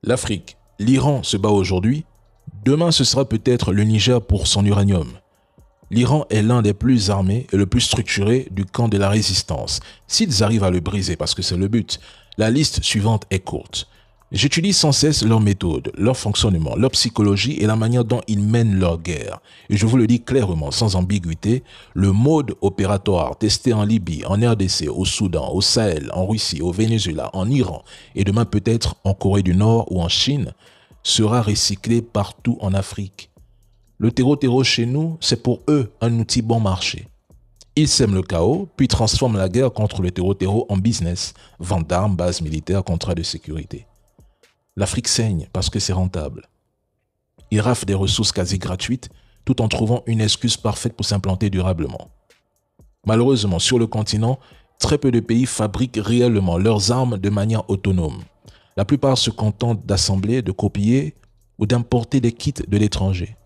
L'Afrique, l'Iran se bat aujourd'hui, demain ce sera peut-être le Niger pour son uranium. L'Iran est l'un des plus armés et le plus structuré du camp de la résistance. S'ils arrivent à le briser, parce que c'est le but, la liste suivante est courte. J'utilise sans cesse leurs méthodes, leur fonctionnement, leur psychologie et la manière dont ils mènent leur guerre. Et je vous le dis clairement, sans ambiguïté, le mode opératoire testé en Libye, en RDC, au Soudan, au Sahel, en Russie, au Venezuela, en Iran et demain peut-être en Corée du Nord ou en Chine sera recyclé partout en Afrique. Le terreau chez nous, c'est pour eux un outil bon marché. Ils sèment le chaos, puis transforment la guerre contre le terreau en business, vente d'armes, bases militaires, contrats de sécurité. L'Afrique saigne parce que c'est rentable. Ils raflent des ressources quasi gratuites tout en trouvant une excuse parfaite pour s'implanter durablement. Malheureusement, sur le continent, très peu de pays fabriquent réellement leurs armes de manière autonome. La plupart se contentent d'assembler, de copier ou d'importer des kits de l'étranger.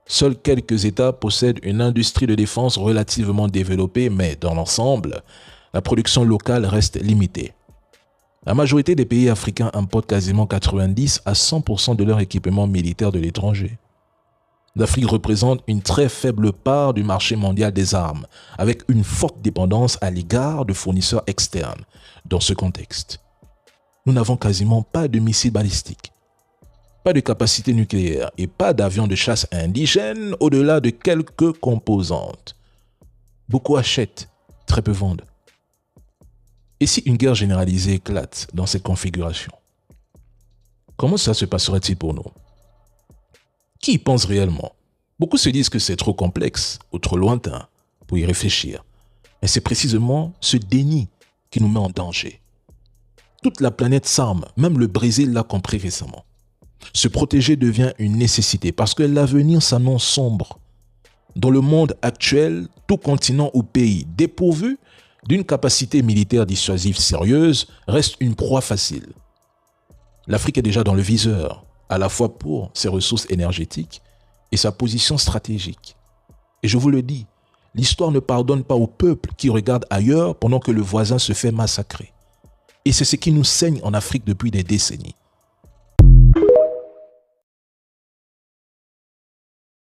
Seuls quelques États possèdent une industrie de défense relativement développée, mais dans l'ensemble, la production locale reste limitée. La majorité des pays africains importent quasiment 90 à 100% de leur équipement militaire de l'étranger. L'Afrique représente une très faible part du marché mondial des armes, avec une forte dépendance à l'égard de fournisseurs externes. Dans ce contexte, nous n'avons quasiment pas de missiles balistiques, pas de capacité nucléaire et pas d'avions de chasse indigènes au-delà de quelques composantes. Beaucoup achètent, très peu vendent. Et si une guerre généralisée éclate dans cette configuration, comment ça se passerait-il pour nous? Qui y pense réellement? Beaucoup se disent que c'est trop complexe ou trop lointain pour y réfléchir. Mais c'est précisément ce déni qui nous met en danger. Toute la planète s'arme, même le Brésil l'a compris récemment. Se protéger devient une nécessité parce que l'avenir s'annonce sombre. Dans le monde actuel, tout continent ou pays dépourvu d'une capacité militaire dissuasive sérieuse reste une proie facile. L'Afrique est déjà dans le viseur, à la fois pour ses ressources énergétiques et sa position stratégique. Et je vous le dis, l'histoire ne pardonne pas au peuple qui regarde ailleurs pendant que le voisin se fait massacrer. Et c'est ce qui nous saigne en Afrique depuis des décennies.